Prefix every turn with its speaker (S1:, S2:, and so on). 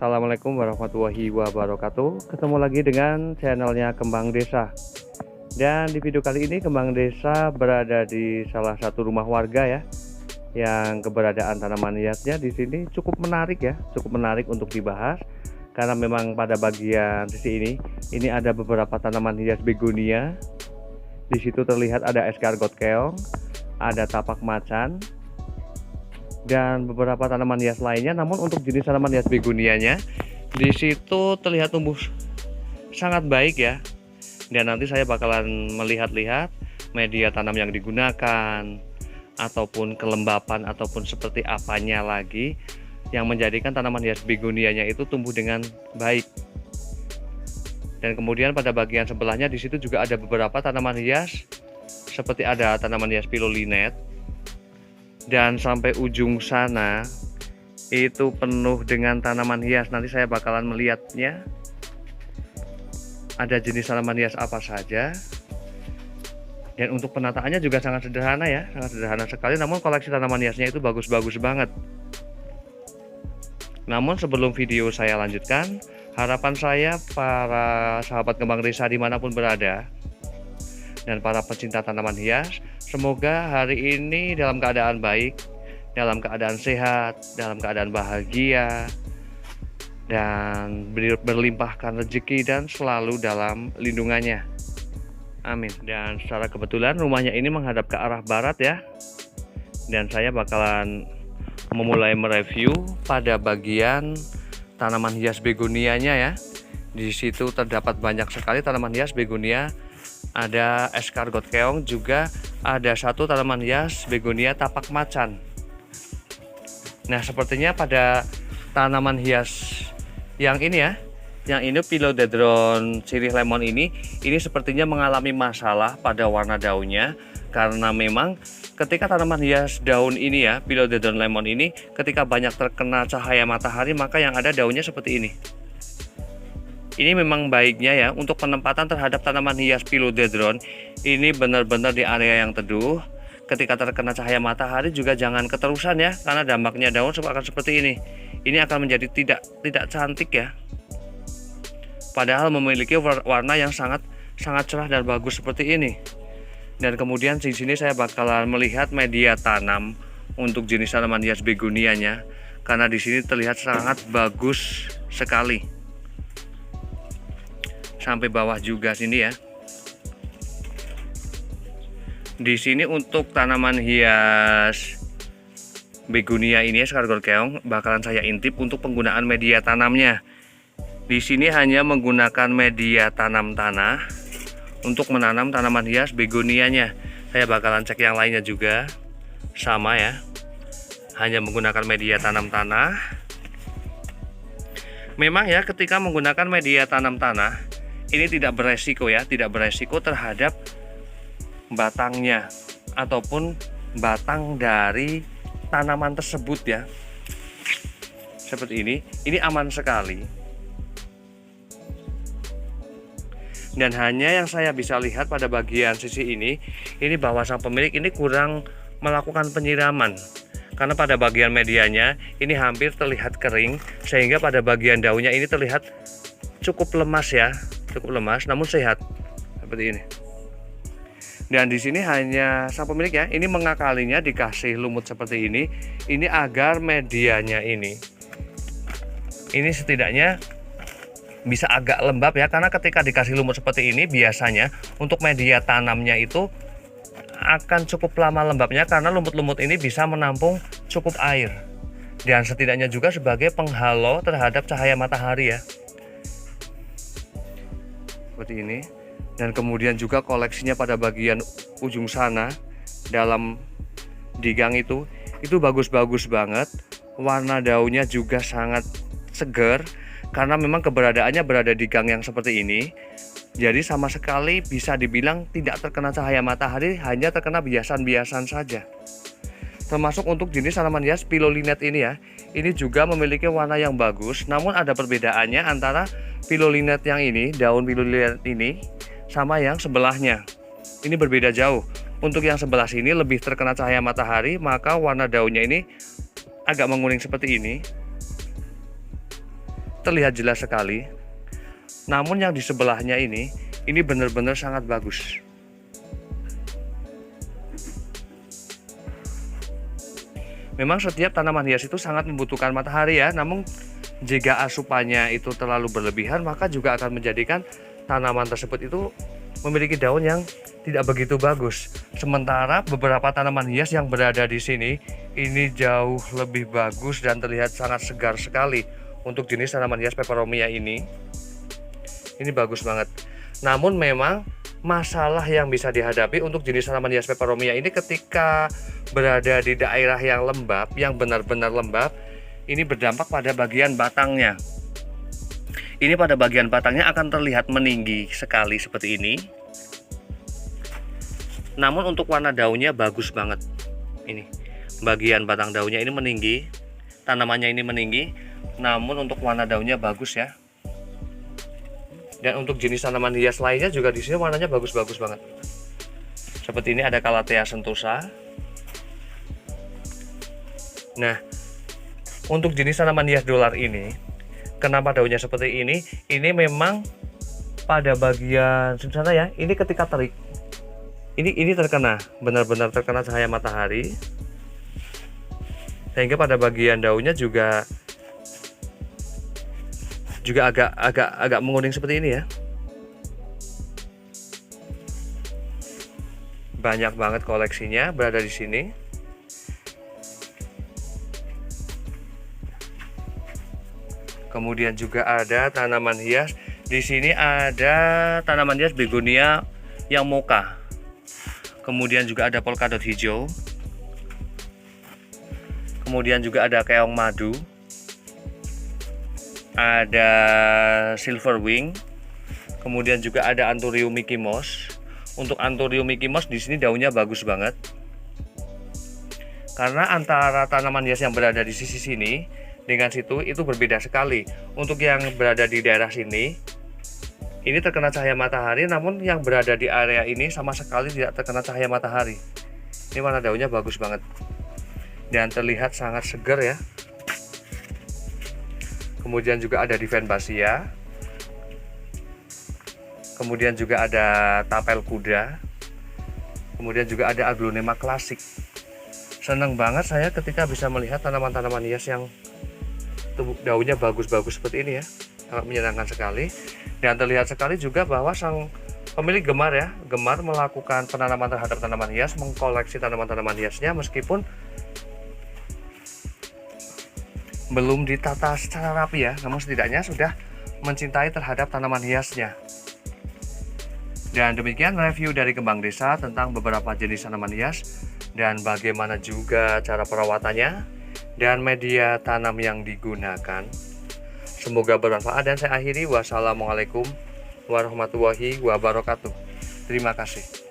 S1: Assalamualaikum warahmatullahi wabarakatuh. Ketemu lagi dengan channelnya Kembang Desa. Dan di video kali ini Kembang Desa berada di salah satu rumah warga ya, yang keberadaan tanaman hiasnya di sini cukup menarik ya, cukup menarik untuk dibahas. Karena memang pada bagian sisi ini ada beberapa tanaman hias begonia. Di situ terlihat ada escargot keong, ada tapak macan, dan beberapa tanaman hias lainnya. Namun untuk jenis tanaman hias begonianya di situ terlihat tumbuh sangat baik ya. Dan nanti saya bakalan melihat-lihat media tanam yang digunakan, ataupun kelembapan, ataupun seperti apanya lagi yang menjadikan tanaman hias begonianya itu tumbuh dengan baik. Dan kemudian pada bagian sebelahnya di situ juga ada beberapa tanaman hias, seperti ada tanaman hias Pilolinet. Dan sampai ujung sana itu penuh dengan tanaman hias. Nanti saya bakalan melihatnya, ada jenis tanaman hias apa saja. Dan untuk penataannya juga sangat sederhana ya, sangat sederhana sekali. Namun koleksi tanaman hiasnya itu bagus-bagus banget. Namun sebelum video saya lanjutkan, harapan saya para sahabat Kembang Desa dimanapun berada, dan para pecinta tanaman hias, semoga hari ini dalam keadaan baik, dalam keadaan sehat, dalam keadaan bahagia, dan berlimpahkan rezeki dan selalu dalam lindungannya. Amin. Dan secara kebetulan rumahnya ini menghadap ke arah barat ya. Dan saya bakalan memulai mereview pada bagian tanaman hias begonianya ya. Di situ terdapat banyak sekali tanaman hias begonia. Ada escargot keong, juga ada satu tanaman hias begonia tapak macan. Nah, sepertinya pada tanaman hias yang ini ya, yang ini Philodendron sirih lemon ini sepertinya mengalami masalah pada warna daunnya, karena memang ketika tanaman hias daun ini ya, Philodendron lemon ini ketika banyak terkena cahaya matahari, maka yang ada daunnya seperti ini. Ini memang baiknya ya untuk penempatan terhadap tanaman hias Philodendron ini benar-benar di area yang teduh. Ketika terkena cahaya matahari juga jangan keterusan ya, karena dampaknya daun akan seperti ini. Ini akan menjadi tidak cantik ya. Padahal memiliki warna yang sangat cerah dan bagus seperti ini. Dan kemudian di sini saya bakalan melihat media tanam untuk jenis tanaman hias begonianya, karena di sini terlihat sangat bagus sekali. Sampai bawah juga sini ya. Di sini untuk tanaman hias begonia ini escargot keong bakalan saya intip untuk penggunaan media tanamnya. Di sini hanya menggunakan media tanam tanah untuk menanam tanaman hias begonianya. Saya bakalan cek yang lainnya juga sama ya. Hanya menggunakan media tanam tanah. Memang ya ketika menggunakan media tanam tanah ini tidak beresiko ya, tidak beresiko terhadap batangnya ataupun batang dari tanaman tersebut ya. Seperti ini aman sekali. Dan hanya yang saya bisa lihat pada bagian sisi ini bahwa sang pemilik ini kurang melakukan penyiraman. Karena pada bagian medianya ini hampir terlihat kering, sehingga pada bagian daunnya ini terlihat cukup lemas ya. Cukup lemas namun sehat seperti ini. Dan di sini hanya sang pemilik ya, ini mengakalinya dikasih lumut seperti ini agar medianya ini setidaknya bisa agak lembab ya, karena ketika dikasih lumut seperti ini biasanya untuk media tanamnya itu akan cukup lama lembabnya, karena lumut-lumut ini bisa menampung cukup air dan setidaknya juga sebagai penghalau terhadap cahaya matahari ya. Seperti ini. Dan kemudian juga koleksinya pada bagian ujung sana dalam di gang itu bagus-bagus banget. Warna daunnya juga sangat segar, karena memang keberadaannya berada di gang yang seperti ini. Jadi sama sekali bisa dibilang tidak terkena cahaya matahari, hanya terkena biasan-biasan saja. Termasuk untuk jenis tanaman hias Pilolinet ini ya, ini juga memiliki warna yang bagus. Namun ada perbedaannya antara Pilolinet yang ini, daun Pilolinet ini sama yang sebelahnya. Ini berbeda jauh. Untuk yang sebelah sini lebih terkena cahaya matahari, maka warna daunnya ini agak menguning seperti ini. terlihat jelas sekali. Namun yang di sebelahnya ini benar-benar sangat bagus. Memang setiap tanaman hias itu sangat membutuhkan matahari ya, namun jika asupannya itu terlalu berlebihan, maka juga akan menjadikan tanaman tersebut itu memiliki daun yang tidak begitu bagus. Sementara beberapa tanaman hias yang berada di sini ini jauh lebih bagus dan terlihat sangat segar sekali. Untuk jenis tanaman hias peperomia ini bagus banget. Namun memang masalah yang bisa dihadapi untuk jenis tanaman hias peperomia ini ketika berada di daerah yang lembab, yang benar-benar lembab, ini berdampak pada bagian batangnya. Ini pada bagian batangnya akan terlihat meninggi sekali seperti ini. Namun untuk warna daunnya bagus banget. Ini bagian batang daunnya ini meninggi, tanamannya ini meninggi, namun untuk warna daunnya bagus ya. Dan untuk jenis tanaman hias lainnya juga di sini warnanya bagus-bagus banget. Seperti ini ada Calathea sentosa. Nah, untuk jenis tanaman hias dolar ini, kenapa daunnya seperti ini? Ini memang pada bagian sana ya. Ini ketika terik, ini terkena, benar-benar terkena cahaya matahari, sehingga pada bagian daunnya juga agak menguning seperti ini ya. Banyak banget koleksinya berada di sini. Kemudian juga ada tanaman hias. Di sini ada tanaman hias begonia yang mocha. Kemudian juga ada polkadot hijau. Kemudian juga ada keong madu. Ada silver wing. Kemudian juga ada Anthurium Mickey Mouse. Untuk Anthurium Mickey Mouse di sini daunnya bagus banget. Karena antara tanaman hias yang berada di sisi sini dengan situ itu berbeda sekali. Untuk yang berada di daerah sini ini terkena cahaya matahari, namun yang berada di area ini sama sekali tidak terkena cahaya matahari. Ini warna daunnya bagus banget dan terlihat sangat segar ya. Kemudian juga ada Divenbasia. Kemudian juga ada tapel kuda. Kemudian juga ada Aglonema klasik. Senang banget saya ketika bisa melihat tanaman-tanaman hias yang daunnya bagus-bagus seperti ini ya. Sangat menyenangkan sekali. Dan terlihat sekali juga bahwa sang pemilik gemar ya, gemar melakukan penanaman terhadap tanaman hias, mengkoleksi tanaman-tanaman hiasnya meskipun belum ditata secara rapi ya, namun setidaknya sudah mencintai terhadap tanaman hiasnya. Dan demikian review dari Kembang Desa tentang beberapa jenis tanaman hias dan bagaimana juga cara perawatannya dan media tanam yang digunakan. Semoga bermanfaat dan saya akhiri. Wassalamualaikum warahmatullahi wabarakatuh. Terima kasih.